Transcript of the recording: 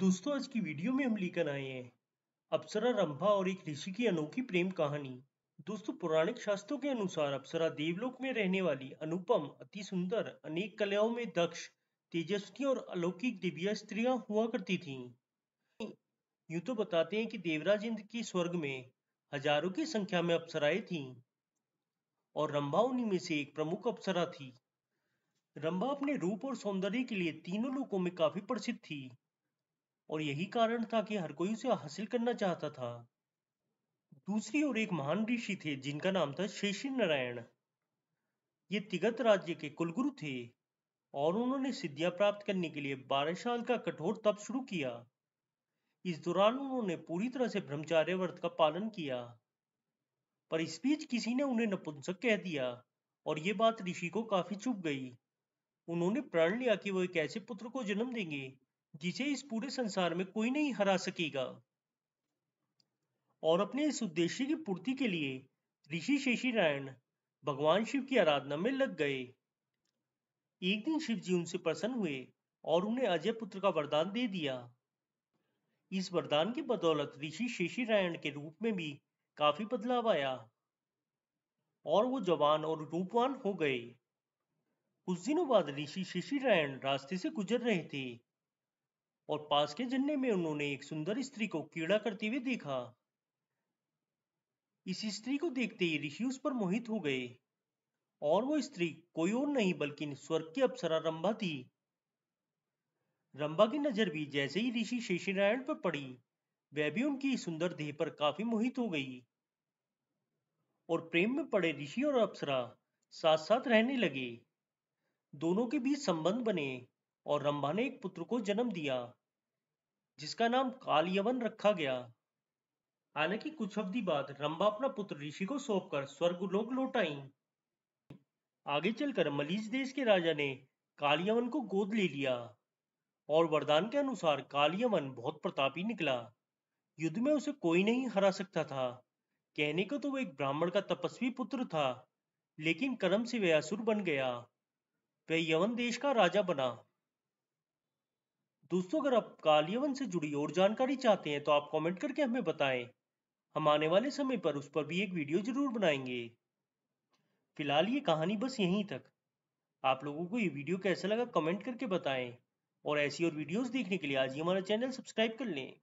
दोस्तों, आज की वीडियो में हम लेकर आए हैं अप्सरा रंभा और एक ऋषि की अनोखी प्रेम कहानी। दोस्तों, पौराणिक शास्त्रों के अनुसार अप्सरा देवलोक में रहने वाली अनुपम, अति सुंदर, अनेक कलाओं में दक्ष, तेजस्वी और अलौकिक दिव्या स्त्रियां हुआ करती थीं। यूं तो बताते हैं कि देवराज इंद्र की स्वर्ग में हजारों की संख्या में अप्सराएं थीं और रंभा उन्हीं में से एक प्रमुख अप्सरा थी। रंभा अपने रूप और सौंदर्य के लिए तीनों लोकों में काफी प्रसिद्ध थी और यही कारण था कि हर कोई उसे हासिल करना चाहता था। दूसरी ओर एक महान ऋषि थे जिनका नाम था शेषी नारायण। ये तिगत राज्य के कुलगुरु थे और उन्होंने सिद्धियां प्राप्त करने के लिए 12 साल का कठोर तप शुरू किया। इस दौरान उन्होंने पूरी तरह से ब्रह्मचार्य व्रत का पालन किया, पर इस बीच किसी ने उन्हें नपुंसक कह दिया और ये बात ऋषि को काफी चुभ गई। उन्होंने प्रण लिया कि वो एक ऐसे पुत्र को जन्म देंगे जिसे इस पूरे संसार में कोई नहीं हरा सकेगा। और अपने इस उद्देश्य की पूर्ति के लिए ऋषि शेषी नारायण भगवान शिव की आराधना में लग गए। एक दिन शिव जी उनसे प्रसन्न हुए और उन्हें अजय पुत्र का वरदान दे दिया। इस वरदान की बदौलत ऋषि शेषी नारायण के रूप में भी काफी बदलाव आया और वो जवान और रूपवान हो गए। कुछ दिनों बाद ऋषि शेषी नारायण रास्ते से गुजर रहे थे और पास के जन्ने में उन्होंने एक सुंदर स्त्री को क्रीड़ा करते हुए देखा। इस स्त्री को देखते ही ऋषि उस पर मोहित हो गए और वो स्त्री कोई और नहीं बल्कि स्वर्ग की अप्सरा रंभा थी। रंभा की नजर भी जैसे ही ऋषि शेषनारायण पर पड़ी, वह भी उनकी सुंदर देह पर काफी मोहित हो गई और प्रेम में पड़े ऋषि और अप्सरा साथ साथ रहने लगे। दोनों के बीच संबंध बने और रंभा ने एक पुत्र को जन्म दिया जिसका नाम कालयवन रखा गया। हालांकि कुछ अवधि बाद रंभा अपना पुत्र ऋषि को सौंपकर स्वर्गलोक लौट आईं। आगे चलकर मलीज देश के राजा ने कालियवन को गोद ले लिया और वरदान के अनुसार कालियवन बहुत प्रतापी निकला। युद्ध में उसे कोई नहीं हरा सकता था। कहने को तो वो एक ब्राह्मण का तपस्वी पुत्र था, लेकिन कर्म से वह असुर बन गया। वह यवन देश का राजा बना। दोस्तों, अगर आप कालियवन से जुड़ी और जानकारी चाहते हैं तो आप कमेंट करके हमें बताएं। हम आने वाले समय पर उस पर भी एक वीडियो जरूर बनाएंगे। फिलहाल ये कहानी बस यहीं तक। आप लोगों को ये वीडियो कैसा लगा कमेंट करके बताएं और ऐसी और वीडियोस देखने के लिए आज ही हमारा चैनल सब्सक्राइब कर लें।